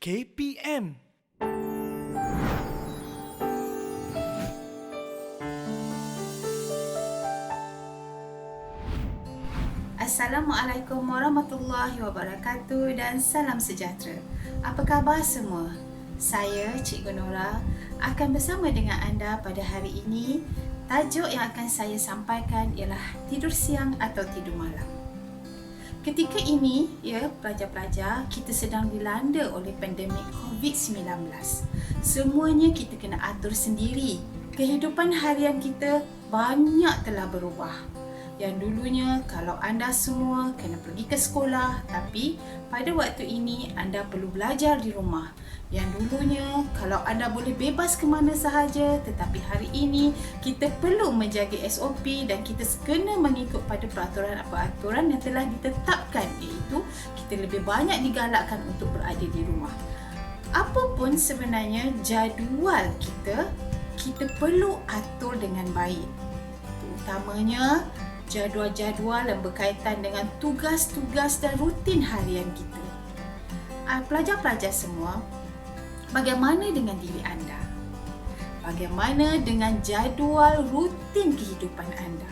KPM. Assalamualaikum warahmatullahi wabarakatuh dan salam sejahtera. Apa khabar semua? Saya Cikgu Nora akan bersama dengan anda pada hari ini. Tajuk yang akan saya sampaikan ialah tidur siang atau tidur malam. Ketika ini, pelajar-pelajar, kita sedang dilanda oleh pandemik COVID-19. Semuanya kita kena atur sendiri. Kehidupan harian kita banyak telah berubah. Yang dulunya kalau anda semua kena pergi ke sekolah, tapi pada waktu ini anda perlu belajar di rumah. Yang dulunya kalau anda boleh bebas ke mana sahaja, tetapi hari ini kita perlu menjaga SOP dan kita kena mengikut pada peraturan-peraturan yang telah ditetapkan, iaitu kita lebih banyak digalakkan untuk berada di rumah. Apapun sebenarnya jadual kita perlu atur dengan baik. Terutamanya jadual-jadual yang berkaitan dengan tugas-tugas dan rutin harian kita. Pelajar-pelajar semua, bagaimana dengan diri anda? Bagaimana dengan jadual rutin kehidupan anda?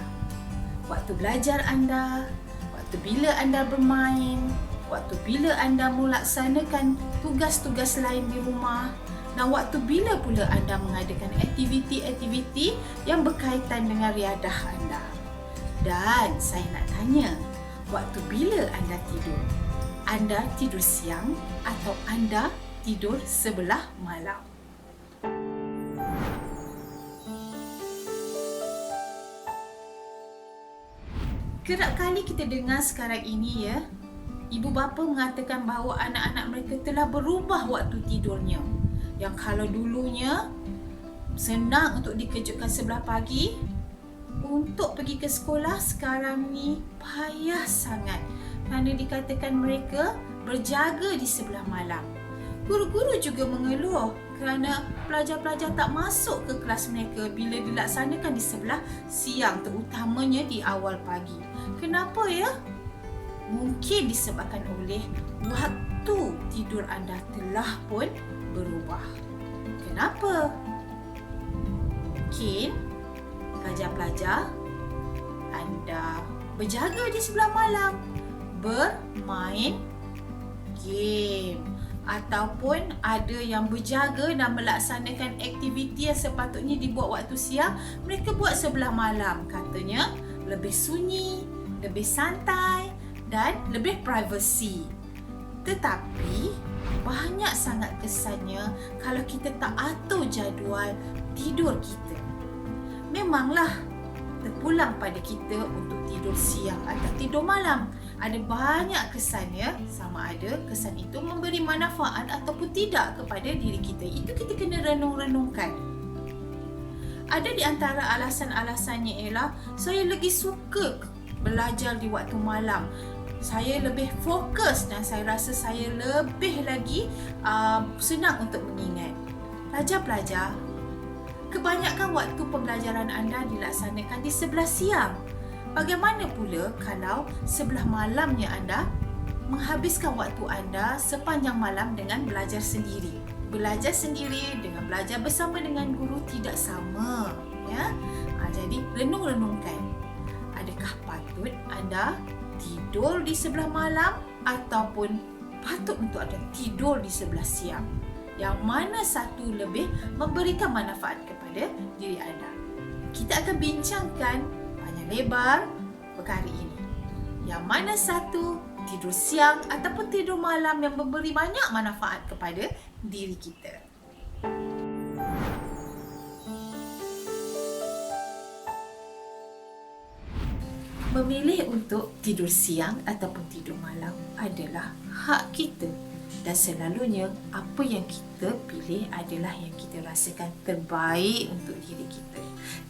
Waktu belajar anda, waktu bila anda bermain, waktu bila anda melaksanakan tugas-tugas lain di rumah, dan waktu bila pula anda mengadakan aktiviti-aktiviti yang berkaitan dengan riadah anda. Dan saya nak tanya, waktu bila anda tidur? Anda tidur siang atau anda tidur sebelah malam? Kerap kali kita dengar sekarang ini ibu bapa mengatakan bahawa anak-anak mereka telah berubah waktu tidurnya. Yang kalau dulunya senang untuk dikejutkan sebelah pagi untuk pergi ke sekolah, sekarang ni payah sangat kerana dikatakan mereka berjaga di sebelah malam. Guru-guru juga mengeluh kerana pelajar-pelajar tak masuk ke kelas mereka bila dilaksanakan di sebelah siang, terutamanya di awal pagi. Kenapa ya? Mungkin disebabkan oleh waktu tidur anda telah pun berubah. Kenapa? Mungkin pelajar-pelajar anda berjaga di sebelah malam, bermain game, ataupun ada yang berjaga dan melaksanakan aktiviti yang sepatutnya dibuat waktu siang, mereka buat sebelah malam. Katanya lebih sunyi, lebih santai dan lebih privasi. Tetapi banyak sangat kesannya kalau kita tak atur jadual tidur kita. Memanglah terpulang pada kita untuk tidur siang atau tidur malam. Ada banyak kesannya, sama ada kesan itu memberi manfaat ataupun tidak kepada diri kita. Itu kita kena renung-renungkan. Ada di antara alasan-alasannya ialah saya lagi suka belajar di waktu malam. Saya lebih fokus dan saya rasa saya lebih lagi senang untuk mengingat. Pelajar-pelajar, kebanyakan waktu pembelajaran anda dilaksanakan di sebelah siang. Bagaimana pula kalau sebelah malamnya anda menghabiskan waktu anda sepanjang malam dengan belajar sendiri? Belajar sendiri dengan belajar bersama dengan guru tidak sama, ya. Jadi renung-renungkan. Adakah patut anda tidur di sebelah malam ataupun patut untuk anda tidur di sebelah siang? Yang mana satu lebih memberikan manfaat kepada diri anda? Kita akan bincangkan panjang lebar perkara ini. Yang mana satu, tidur siang ataupun tidur malam yang memberi banyak manfaat kepada diri kita? Memilih untuk tidur siang ataupun tidur malam adalah hak kita. Dan selalunya apa yang kita pilih adalah yang kita rasakan terbaik untuk diri kita.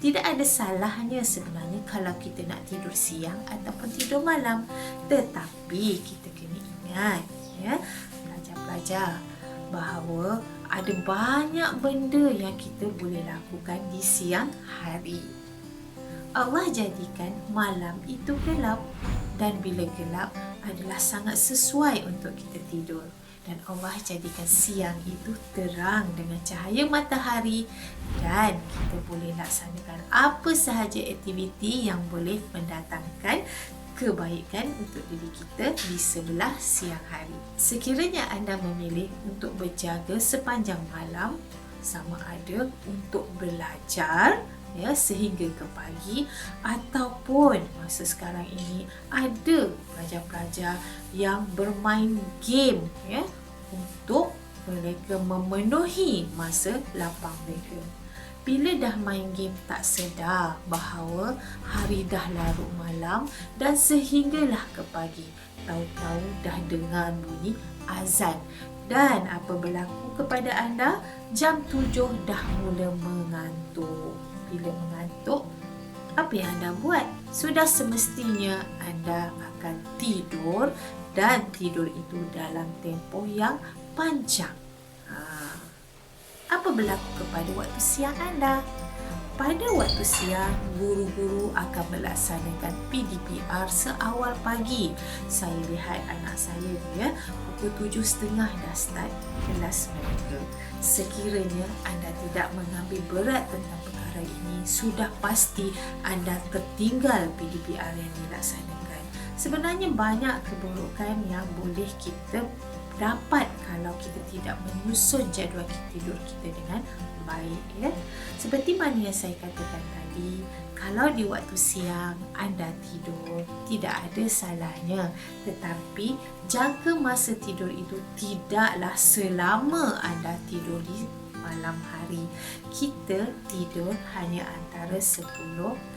Tidak ada salahnya sebenarnya kalau kita nak tidur siang ataupun tidur malam. Tetapi kita kena ingat, pelajar-pelajar, bahawa ada banyak benda yang kita boleh lakukan di siang hari. Allah jadikan malam itu gelap, dan bila gelap adalah sangat sesuai untuk kita tidur. dan Allah jadikan siang itu terang dengan cahaya matahari dan kita boleh laksanakan apa sahaja aktiviti yang boleh mendatangkan kebaikan untuk diri kita di sebelah siang hari. Sekiranya anda memilih untuk berjaga sepanjang malam, sama ada untuk belajar sehingga ke pagi, ataupun masa sekarang ini ada pelajar-pelajar yang bermain game untuk mereka memenuhi masa lapang mereka. Bila dah main game tak sedar bahawa hari dah larut malam dan sehinggalah ke pagi, tahu-tahu dah dengar bunyi azan. Dan apa berlaku kepada anda? Jam 7 dah mula mengantuk. Bila mengantuk, apa yang anda buat? Sudah semestinya anda akan tidur dan tidur itu dalam tempoh yang panjang. Apa berlaku kepada waktu siang anda? Pada waktu siang, guru-guru akan melaksanakan PDPR seawal pagi. Saya lihat anak saya pukul 7.30 dah start kelas mereka. Sekiranya anda tidak mengambil berat tentang perkara ini, sudah pasti anda tertinggal PDPR yang dilaksanakan. Sebenarnya banyak keburukan yang boleh kita dapat kalau kita tidak menyusun jadual tidur kita dengan baik. Seperti mana yang saya katakan tadi, kalau di waktu siang anda tidur, tidak ada salahnya. Tetapi jangka masa tidur itu tidaklah selama anda tidur di malam hari. Kita tidur hanya antara 10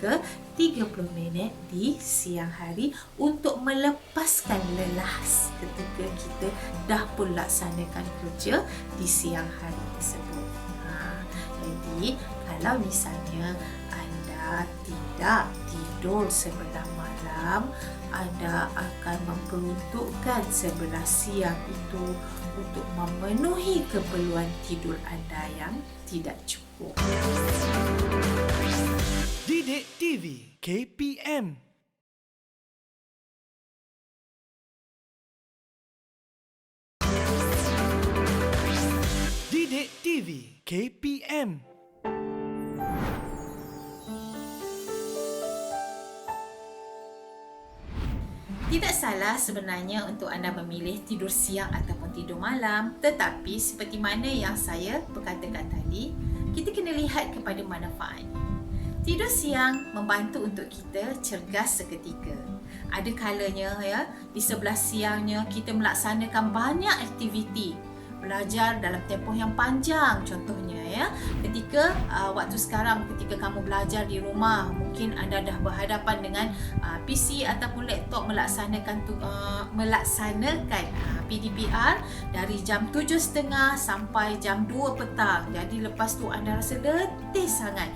ke 30 minit di siang hari untuk melepaskan lelah ketika kita dah pun laksanakan kerja di siang hari tersebut. Jadi, kalau misalnya anda tidak tidur sebelah malam, anda akan memperuntukkan sebelah siang itu untuk memenuhi keperluan tidur anda yang tidak cukup. Didik TV KPM. Didik TV KPM. Tidak salah sebenarnya untuk anda memilih tidur siang ataupun tidur malam, tetapi seperti mana yang saya berkatakan tadi, kita kena lihat kepada manfaatnya. Tidur siang membantu untuk kita cergas seketika. Ada kalanya di sebelah siangnya kita melaksanakan banyak aktiviti, belajar dalam tempoh yang panjang. Contohnya ketika waktu sekarang, ketika kamu belajar di rumah, mungkin anda dah berhadapan dengan PC ataupun laptop melaksanakan PDPR dari jam 7.30 sampai jam 2 petang. Jadi lepas tu anda rasa letih sangat.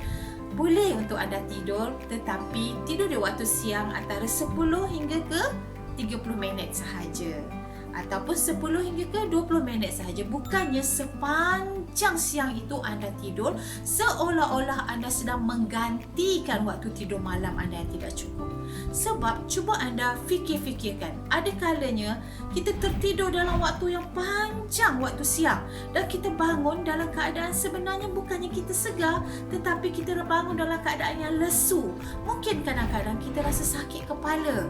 Boleh untuk anda tidur, tetapi tidur di waktu siang antara 10 hingga ke 30 minit sahaja. Ataupun 10 hingga ke 20 minit sahaja. Bukannya sepanjang siang itu anda tidur seolah-olah anda sedang menggantikan waktu tidur malam anda yang tidak cukup. Sebab cuba anda fikirkan, ada kalanya kita tertidur dalam waktu yang panjang, waktu siang, dan kita bangun dalam keadaan sebenarnya bukannya kita segar, tetapi kita bangun dalam keadaan yang lesu. Mungkin kadang-kadang kita rasa sakit kepala.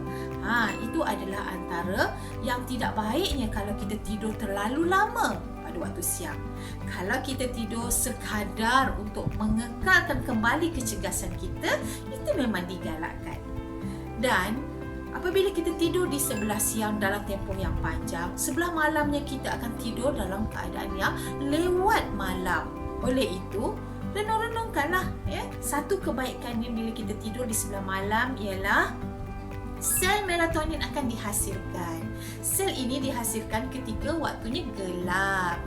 Itu adalah antara yang tidak baiknya kalau kita tidur terlalu lama pada waktu siang. Kalau kita tidur sekadar untuk mengekalkan kembali kecergasan kita, itu memang digalakkan. Dan apabila kita tidur di sebelah siang dalam tempoh yang panjang, sebelah malamnya kita akan tidur dalam keadaan yang lewat malam. Oleh itu, renung-renungkanlah satu kebaikannya bila kita tidur di sebelah malam ialah sel melatonin akan dihasilkan. Sel ini dihasilkan ketika waktunya gelap.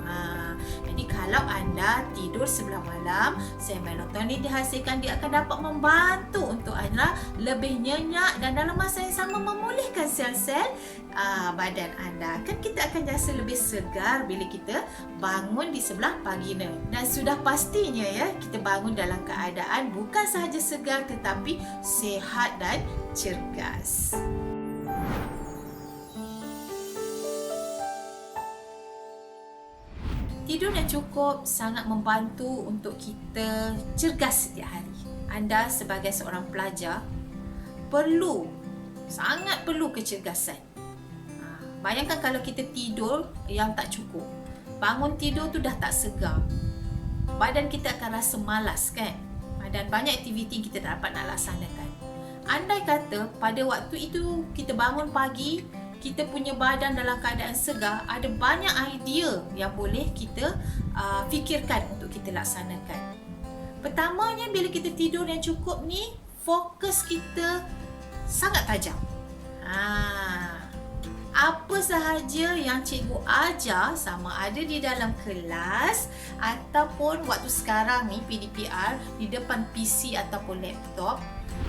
Jadi kalau anda tidur sebelah malam, sel melatonin dihasilkan, dia akan dapat membantu untuk anda lebih nyenyak dan dalam masa yang sama memulihkan sel-sel badan anda. Kan kita akan rasa lebih segar bila kita bangun di sebelah pagi ni. Dan sudah pastinya kita bangun dalam keadaan bukan sahaja segar tetapi sihat dan cergas. Tidur yang cukup sangat membantu untuk kita cergas setiap hari. Anda sebagai seorang pelajar sangat perlu kecergasan. Bayangkan kalau kita tidur yang tak cukup. Bangun tidur tu dah tak segar. Badan kita akan rasa malas kan? Dan banyak aktiviti kita tak dapat nak laksanakan. Andai kata pada waktu itu kita bangun pagi, kita punya badan dalam keadaan segar, ada banyak idea yang boleh kita fikirkan untuk kita laksanakan. Pertamanya, bila kita tidur yang cukup ni, fokus kita sangat tajam. Apa sahaja yang cikgu ajar, sama ada di dalam kelas ataupun waktu sekarang ni PDPR di depan PC ataupun laptop,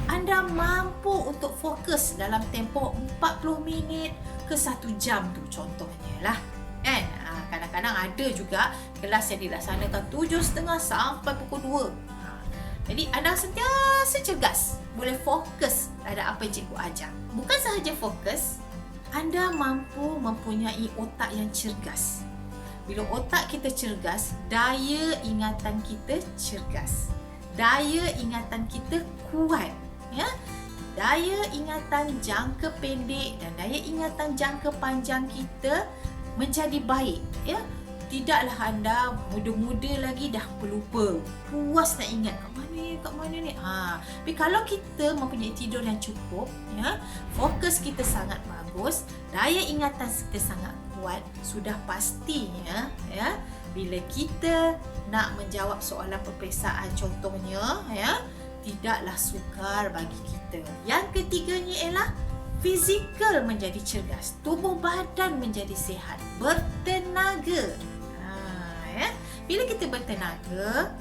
anda mampu untuk fokus dalam tempoh 40 minit ke 1 jam tu contohnya lah. Kan? Kadang-kadang ada juga kelas yang dilaksanakan 7.30 sampai pukul 2. Jadi anda sentiasa cergas, boleh fokus pada apa yang cikgu ajar. Bukan sahaja fokus, anda mampu mempunyai otak yang cergas. Bila otak kita cergas, daya ingatan kita cergas. Daya ingatan kita kuat. Ya? Daya ingatan jangka pendek dan daya ingatan jangka panjang kita menjadi baik. Ya? Tidaklah anda muda-muda lagi dah pelupa. Puas nak ingat kat mana ni. Tapi kalau kita mempunyai tidur yang cukup, ya, fokus kita sangat bagus, daya ingatan kita sangat kuat, sudah pastinya ya, bila kita nak menjawab soalan peperiksaan contohnya, ya, tidaklah sukar bagi kita. Yang ketiganya ialah fizikal menjadi cergas, tubuh badan menjadi sihat, bertenaga. Ya. Bila kita bertenaga,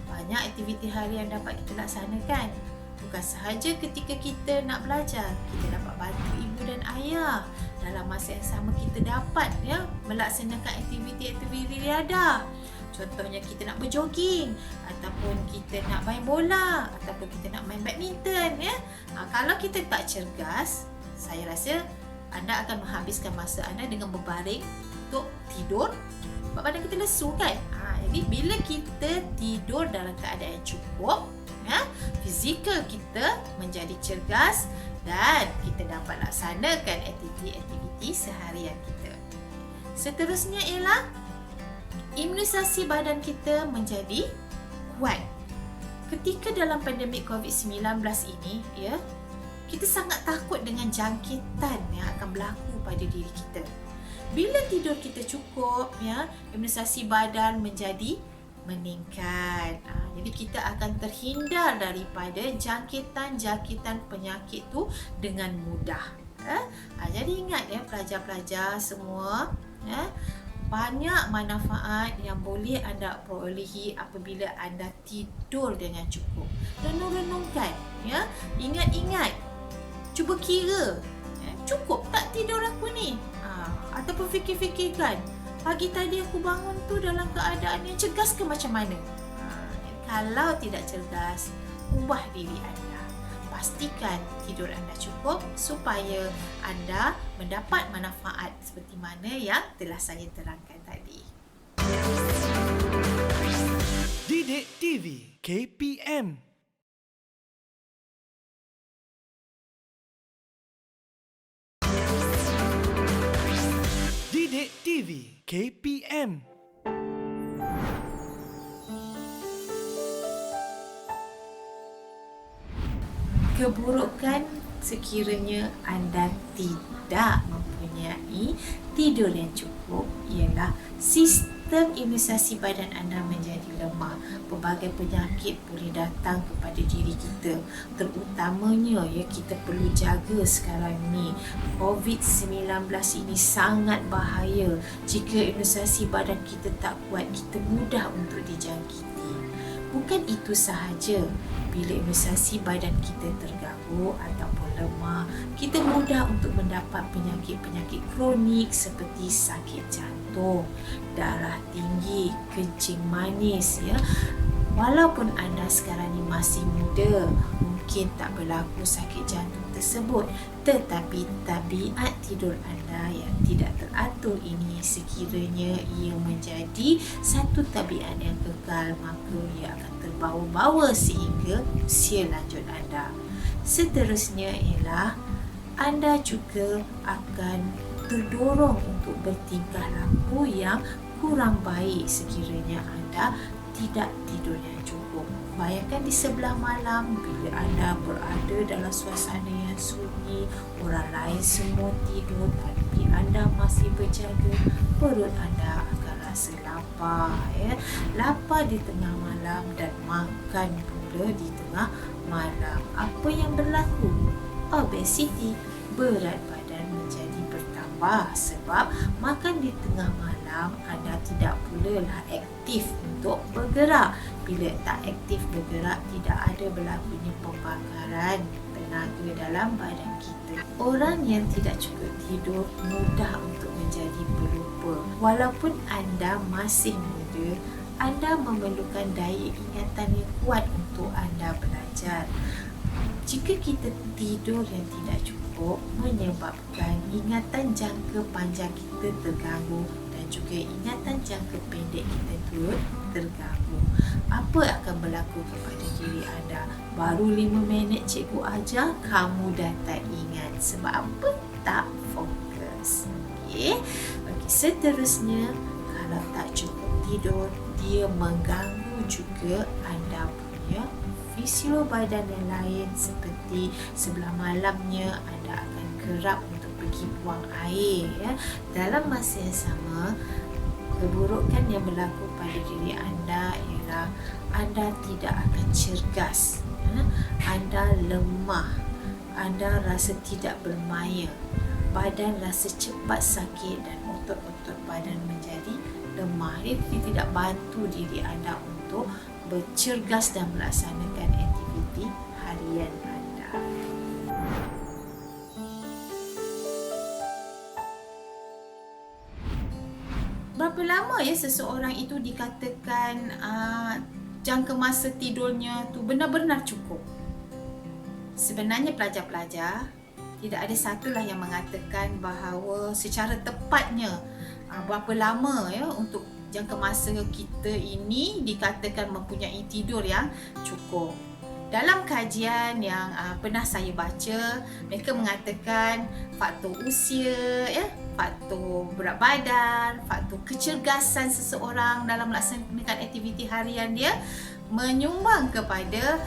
banyak aktiviti harian dapat kita laksanakan. Bukan sahaja ketika kita nak belajar, kita dapat bantu ibu dan ayah. Dalam masa yang sama kita dapat melaksanakan aktiviti-aktiviti riadah. Contohnya kita nak berjoging, ataupun kita nak main bola, ataupun kita nak main badminton. Kalau kita tak cergas, saya rasa anda akan menghabiskan masa anda dengan berbaring untuk tidur. Sebab badan kita lesu kan. Jadi bila kita tidur dalam keadaan yang cukup, fizikal kita menjadi cergas dan kita dapat laksanakan aktiviti-aktiviti seharian kita. Seterusnya ialah imunisasi badan kita menjadi kuat. Ketika dalam pandemik COVID-19 ini, ya, kita sangat takut dengan jangkitan yang akan berlaku pada diri kita. Bila tidur kita cukup, ya, imunisasi badan menjadi meningkat. Jadi kita akan terhindar daripada jangkitan-jangkitan penyakit tu dengan mudah. Jadi ingat ya pelajar-pelajar semua, banyak manfaat yang boleh anda perolehi apabila anda tidur dengan cukup. Renung-renungkan, ya. Ingat-ingat. Cuba kira, cukup tak tidur aku ni? Ataupun fikir-fikirkan, pagi tadi aku bangun tu dalam keadaan yang cergas ke macam mana? Kalau tidak cergas, ubah diri anda. Pastikan tidur anda cukup supaya anda mendapat manfaat seperti mana yang telah saya terangkan tadi. Didik TV KPM. Didik TV KPM. Keburukan sekiranya anda tidak mempunyai tidur yang cukup ialah sistem imunisasi badan anda menjadi lemah. Pelbagai penyakit boleh datang kepada diri kita. Terutamanya ya, kita perlu jaga sekarang ni. COVID-19 ini sangat bahaya. Jika imunisasi badan kita tak kuat, kita mudah untuk dijangkiti. Bukan itu sahaja, bila imunisasi badan kita terganggu ataupun lemah, kita mudah untuk mendapat penyakit-penyakit kronik seperti sakit jantung, darah tinggi, kencing manis. Ya. Walaupun anda sekarang ni masih muda, mungkin tak berlaku sakit jantung tersebut. Tetapi tabiat tidur anda yang tidak teratur ini, sekiranya ia menjadi satu tabiat yang kekal, maka ia akan terbawa-bawa sehingga usia lanjut anda. Seterusnya ialah anda juga akan terdorong untuk bertingkah laku yang kurang baik sekiranya anda tidak tidur yang cukup. Bayangkan di sebelah malam bila anda berada dalam suasana yang sunyi, orang lain semua tidur tapi anda masih berjaga, perut anda akan rasa lapar, lapar di tengah malam dan makan pula di tengah malam. Apa yang berlaku? Obesiti, berat badan menjadi bertambah sebab makan di tengah malam. Anda tidak pula lah aktif untuk bergerak. Bila tak aktif bergerak, tidak ada berlakunya pembakaran tenaga dalam badan kita. Orang yang tidak cukup tidur mudah untuk menjadi pelupa. Walaupun anda masih muda, anda memerlukan daya ingatan yang kuat untuk anda belajar. Jika kita tidur yang tidak cukup, menyebabkan ingatan jangka panjang kita terganggu dan juga ingatan jangka pendek kita turut terganggu. Apa akan berlaku kepada diri anda? Baru 5 minit cikgu ajar, kamu dah tak ingat. Sebab apa? Tak fokus. Okey, seterusnya, kalau tak cukup tidur, dia mengganggu juga anda punya fisio badan yang lain, seperti sebelah malamnya anda akan kerap untuk pergi buang air. Dalam masa yang sama, keburukan yang berlaku pada diri anda ialah anda tidak akan cergas, anda lemah, anda rasa tidak bermaya, badan rasa cepat sakit dan otot-otot badan menjadi lemah. Ini tidak bantu diri anda untuk bercergas dan melaksanakan aktiviti harian anda. Berapa lama seseorang itu dikatakan jangka masa tidurnya tu benar-benar cukup? Sebenarnya pelajar-pelajar, tidak ada satulah yang mengatakan bahawa secara tepatnya berapa lama untuk jangka masa kita ini dikatakan mempunyai tidur yang cukup. Dalam kajian yang pernah saya baca, mereka mengatakan faktor usia, faktor berat badan, faktor kecergasan seseorang dalam melaksanakan aktiviti harian dia menyumbang kepada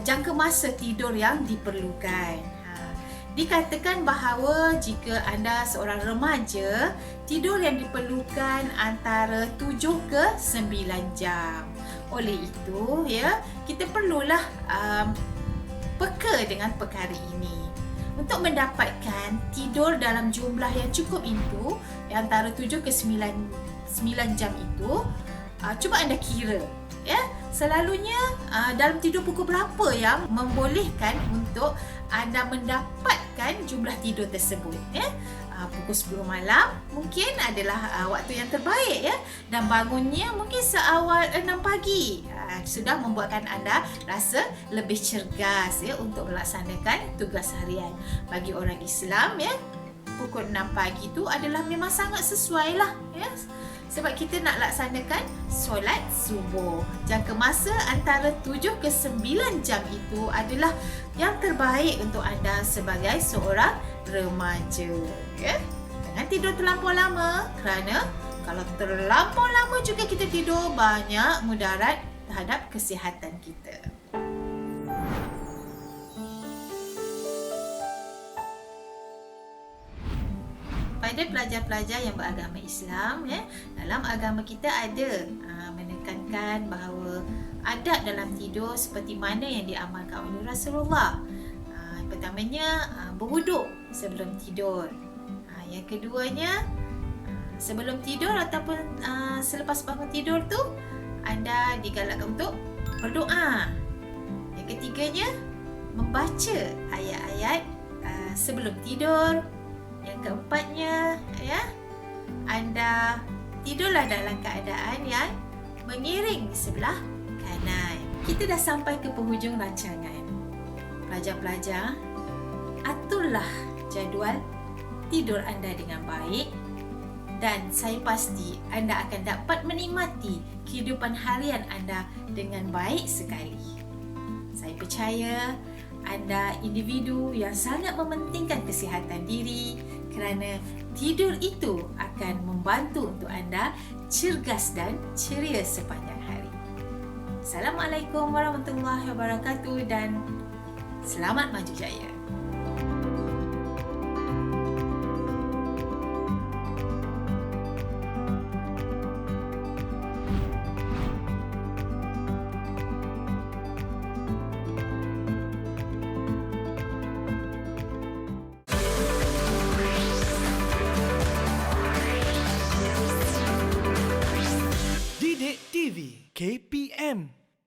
jangka masa tidur yang diperlukan. Dikatakan bahawa jika anda seorang remaja, tidur yang diperlukan antara 7 ke 9 jam. Oleh itu, kita perlulah peka dengan perkara ini. Untuk mendapatkan tidur dalam jumlah yang cukup itu, antara 7 ke 9 jam itu, cuba anda kira. Selalunya dalam tidur pukul berapa yang membolehkan untuk anda mendapatkan jumlah tidur tersebut? Pukul 10 malam mungkin adalah waktu yang terbaik, dan bangunnya mungkin seawal 6 pagi. Sudah membuatkan anda rasa lebih cergas untuk melaksanakan tugas harian. Bagi orang Islam, pukul 6 pagi tu adalah memang sangat sesuai lah, sebab kita nak laksanakan solat subuh. Jangka masa antara 7 ke 9 jam itu adalah yang terbaik untuk anda sebagai seorang remaja. Jangan tidur terlampau lama, kerana kalau terlampau lama juga kita tidur, banyak mudarat terhadap kesihatan kita. Pada pelajar-pelajar yang beragama Islam, dalam agama kita ada menekankan bahawa adab dalam tidur seperti mana yang diamalkan oleh Rasulullah. Pertamanya, berwuduk sebelum tidur. Yang keduanya, sebelum tidur ataupun selepas bangun tidur tu, anda digalakkan untuk berdoa. Yang ketiganya, membaca ayat-ayat sebelum tidur. Yang keempatnya, anda tidurlah dalam keadaan yang mengiring di sebelah kanan. Kita dah sampai ke penghujung rancangan. Pelajar-pelajar, aturlah jadual tidur anda dengan baik dan saya pasti anda akan dapat menikmati kehidupan harian anda dengan baik sekali. Saya percaya anda individu yang sangat mementingkan kesihatan diri kerana tidur itu akan membantu untuk anda cergas dan ceria sepanjang hari. Assalamualaikum warahmatullahi wabarakatuh dan selamat maju jaya. Didik TV KPM